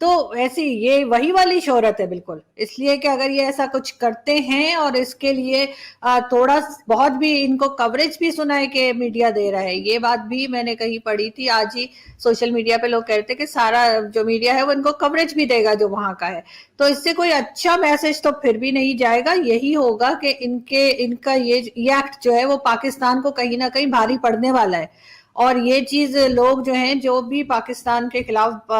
تو ایسی یہ وہی والی شہرت ہے بالکل، اس لیے کہ اگر یہ ایسا کچھ کرتے ہیں اور اس کے لیے تھوڑا بہت بھی ان کو کوریج بھی سنا ہے کہ میڈیا دے رہا ہے، یہ بات بھی میں نے کہیں پڑھی تھی آج ہی سوشل میڈیا پہ، لوگ کہتے کہ سارا جو میڈیا ہے وہ ان کو کوریج بھی دے گا جو وہاں کا ہے، تو اس سے کوئی اچھا میسج تو پھر بھی نہیں جائے گا، یہی ہوگا کہ ان کا یہ ایکٹ جو ہے وہ پاکستان کو کہیں نہ کہیں بھاری پڑنے والا ہے، اور یہ چیز لوگ جو ہیں جو بھی پاکستان کے خلاف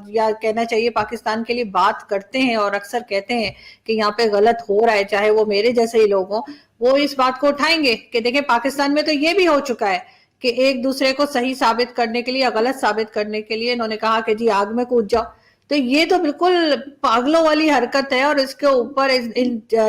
یا کہنا چاہیے پاکستان کے لیے بات کرتے ہیں اور اکثر کہتے ہیں کہ یہاں پہ غلط ہو رہا ہے، چاہے وہ میرے جیسے ہی لوگ ہوں، وہ اس بات کو اٹھائیں گے کہ دیکھیں پاکستان میں تو یہ بھی ہو چکا ہے کہ ایک دوسرے کو صحیح ثابت کرنے کے لیے یا غلط ثابت کرنے کے لیے انہوں نے کہا کہ جی آگ میں کود جاؤ، تو یہ تو بالکل پاگلوں والی حرکت ہے، اور اس کے اوپر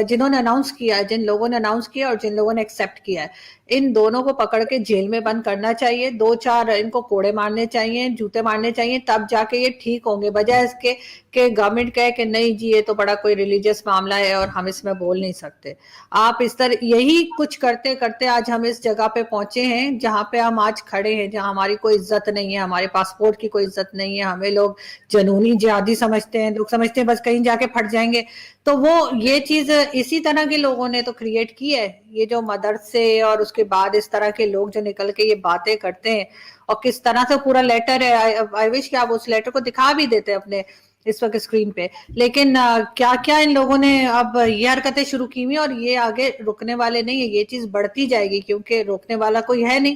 جنہوں نے اناؤنس کیا ہے، جن لوگوں نے اناؤنس کیا اور جن لوگوں نے ایکسپٹ کیا ہے، ان دونوں کو پکڑ کے جیل میں بند کرنا چاہیے، 2-4 ان کو کوڑے مارنے چاہیے، جوتے مارنے چاہیے، تب جا کے یہ ٹھیک ہوں گے، بجائے اس کے کہ گورنمنٹ کہے کہ نہیں جی یہ تو بڑا کوئی ریلیجیس معاملہ ہے اور ہم اس میں بول نہیں سکتے۔ آپ اس طرح یہی کچھ کرتے کرتے آج ہم اس جگہ پہ پہنچے ہیں جہاں پہ ہم آج کھڑے ہیں، جہاں ہماری کوئی عزت نہیں ہے، ہمارے پاسپورٹ کی کوئی عزت نہیں ہے، ہمیں لوگ جنونی جہادی سمجھتے ہیں، لوگ سمجھتے ہیں بس کہیں جا کے پھٹ جائیں گے، تو وہ یہ چیز اسی طرح کے لوگوں نے تو کریٹ کی ہے، یہ جو مدرسے اور اس کے بعد اس طرح کے لوگ جو نکل کے یہ باتیں کرتے ہیں، اور کس طرح سے پورا لیٹر ہے، آئی وش کہ آپ اس لیٹر کو دکھا بھی دیتے اپنے اس وقت اسکرین پہ، لیکن کیا کیا ان لوگوں نے اب یہ حرکتیں شروع کی ہوئی، اور یہ آگے رکنے والے نہیں ہیں، یہ چیز بڑھتی جائے گی کیونکہ روکنے والا کوئی ہے نہیں،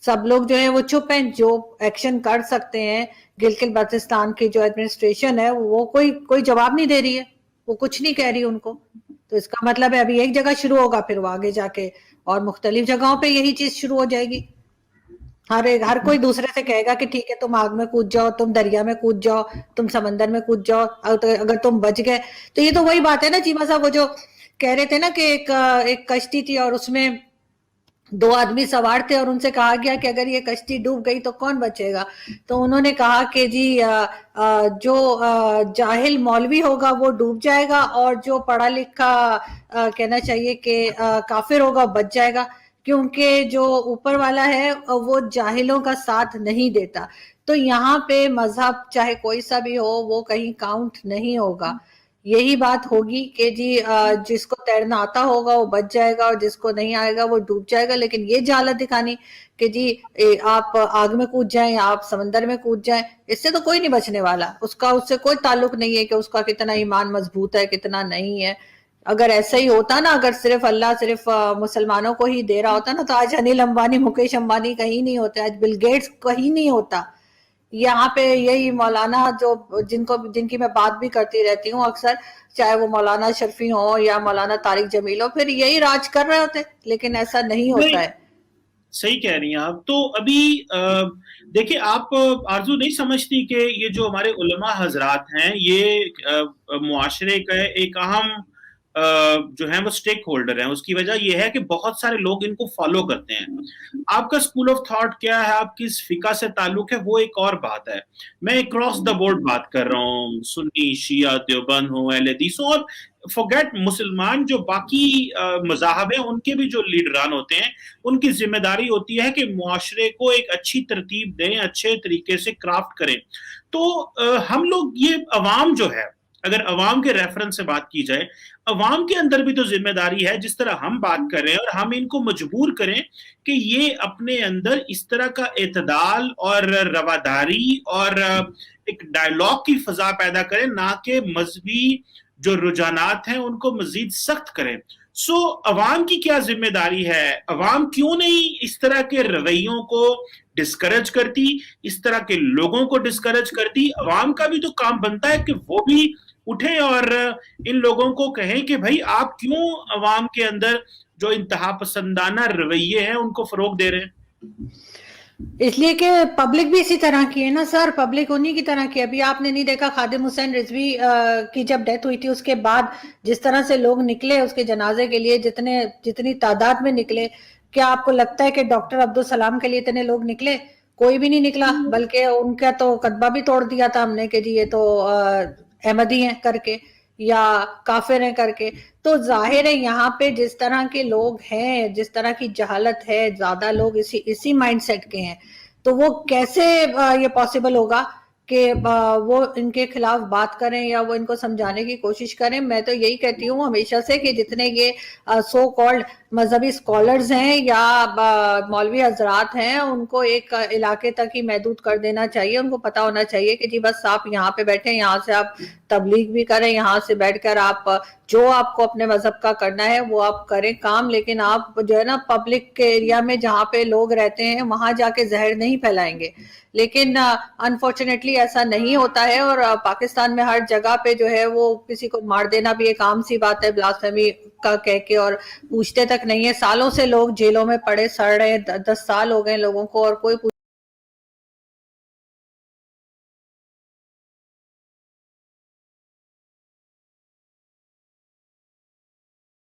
سب لوگ جو ہیں وہ چپ ہیں، جو ایکشن کر سکتے ہیں گلگت بلتستان کی جو ایڈمنسٹریشن ہے وہ کوئی جواب نہیں دے رہی ہے، وہ کچھ نہیں کہہ رہی ان کو، تو اس کا مطلب ہے ابھی ایک جگہ شروع ہوگا پھر وہ آگے جا کے اور مختلف جگہوں پہ یہی چیز شروع ہو جائے گی، ہر کوئی دوسرے سے کہے گا کہ ٹھیک ہے تم آگ میں کود جاؤ، تم دریا میں کود جاؤ، تم سمندر میں کود جاؤ، اگر تم بچ گئے تو یہ تو وہی بات ہے نا چیمہ صاحب، وہ جو کہہ رہے تھے نا کہ ایک کشتی تھی اور اس میں 2 آدمی سوار تھے اور ان سے کہا گیا کہ اگر یہ کشتی ڈوب گئی تو کون بچے گا، تو انہوں نے کہا کہ جی جو جاہل مولوی ہوگا وہ ڈوب جائے گا اور جو پڑھا لکھا کہنا چاہیے کہ کافر ہوگا بچ جائے گا، کیونکہ جو اوپر والا ہے وہ جاہلوں کا ساتھ نہیں دیتا، تو یہاں پہ مذہب چاہے کوئی سا بھی ہو وہ کہیں کاؤنٹ نہیں ہوگا، یہی بات ہوگی کہ جی جس کو تیرنا آتا ہوگا وہ بچ جائے گا اور جس کو نہیں آئے گا وہ ڈوب جائے گا، لیکن یہ جہالت دکھانی کہ جی آپ آگ میں کود جائیں یا آپ سمندر میں کود جائیں، اس سے تو کوئی نہیں بچنے والا، اس سے کوئی تعلق نہیں ہے کہ اس کا کتنا ایمان مضبوط ہے کتنا نہیں ہے، اگر ایسا ہی ہوتا نا، اگر صرف اللہ صرف مسلمانوں کو ہی دے رہا ہوتا نا تو آج انل امبانی مکیش امبانی کہیں نہیں ہوتے، آج بل گیٹس کہیں نہیں ہوتا، یہاں پہ یہی مولانا جو جن کی میں بات بھی کرتی رہتی ہوں اکثر، چاہے وہ مولانا شرفی ہو یا مولانا طارق جمیل ہو، پھر یہی راج کر رہے ہوتے، لیکن ایسا نہیں ہوتا ہے۔ صحیح کہہ رہی ہیں آپ، تو ابھی دیکھیں آپ آرزو نہیں سمجھتی کہ یہ جو ہمارے علماء حضرات ہیں یہ معاشرے کا ایک اہم جو ہیں وہ سٹیک ہولڈر ہیں، اس کی وجہ یہ ہے کہ بہت سارے لوگ ان کو فالو کرتے ہیں، آپ کا اسکول آف تھاٹ کیا ہے، آپ کس فقہ سے تعلق ہے وہ ایک اور بات ہے، میں اکراس دا بورڈ بات کر رہا ہوں، سنی شیعہ دیوبند ہوں اہل حدیث ہوں، اور فورگیٹ مسلمان جو باقی مذاہب ہیں ان کے بھی جو لیڈران ہوتے ہیں ان کی ذمہ داری ہوتی ہے کہ معاشرے کو ایک اچھی ترتیب دیں، اچھے طریقے سے کرافٹ کریں، تو ہم لوگ یہ عوام جو ہے، اگر عوام کے ریفرنس سے بات کی جائے، عوام کے اندر بھی تو ذمہ داری ہے، جس طرح ہم بات کر رہے ہیں اور ہم ان کو مجبور کریں کہ یہ اپنے اندر اس طرح کا اعتدال اور رواداری اور ایک ڈائلاگ کی فضا پیدا کریں، نہ کہ مذہبی جو رجحانات ہیں ان کو مزید سخت کریں۔ عوام کی کیا ذمہ داری ہے، عوام کیوں نہیں اس طرح کے رویوں کو ڈسکریج کرتی، اس طرح کے لوگوں کو ڈسکریج کرتی، عوام کا بھی تو کام بنتا ہے کہ وہ بھی اٹھیں اور ان لوگوں کو کہیں کہ بھائی آپ کیوں عوام کے اندر جو انتہا پسندانہ رویے ہیں ان کو فروغ دے رہے ہیں۔ اس لیے کہ پبلک بھی اسی طرح کی ہے نا سر، پبلک انہی کی طرح کی، ابھی آپ نے نہیں دیکھا خادم حسین رضوی کی جب ڈیتھ ہوئی تھی اس کے بعد جس طرح سے لوگ نکلے اس کے جنازے کے لیے، جتنی تعداد میں نکلے، کیا آپ کو لگتا ہے کہ ڈاکٹر عبدالسلام کے لیے اتنے لوگ نکلے؟ کوئی بھی نہیں نکلا، بلکہ ان کا تو کتبہ بھی توڑ دیا تھا ہم نے کہ جی یہ تو احمدی ہیں کر کے یا کافر ہیں کر کے، تو ظاہر ہے یہاں پہ جس طرح کے لوگ ہیں، جس طرح کی جہالت ہے، زیادہ لوگ اسی مائنڈ سیٹ کے ہیں، تو وہ کیسے یہ پاسبل ہوگا کہ وہ ان کے خلاف بات کریں یا وہ ان کو سمجھانے کی کوشش کریں. میں تو یہی کہتی ہوں ہمیشہ سے کہ جتنے یہ سو کالڈ مذہبی اسکالرز ہیں یا مولوی حضرات ہیں ان کو ایک علاقے تک ہی محدود کر دینا چاہیے. ان کو پتا ہونا چاہیے کہ جی بس آپ یہاں پہ بیٹھیں, یہاں سے آپ تبلیغ بھی کریں, یہاں سے بیٹھ کر آپ جو آپ کو اپنے مذہب کا کرنا ہے وہ آپ کریں کام, لیکن آپ جو ہے نا پبلک کے ایریا میں جہاں پہ لوگ رہتے ہیں وہاں جا کے زہر نہیں پھیلائیں گے. لیکن انفارچونیٹلی ایسا نہیں ہوتا ہے, اور پاکستان میں ہر جگہ پہ جو ہے وہ کسی کو مار دینا بھی ایک عام سی بات ہے بلاسفیمی کا کہہ کے, اور پوچھتے تک نہیں ہے. سالوں سے لوگ جیلوں میں پڑے سڑ رہے ہیں, 10 سال ہو گئے لوگوں کو, اور کوئی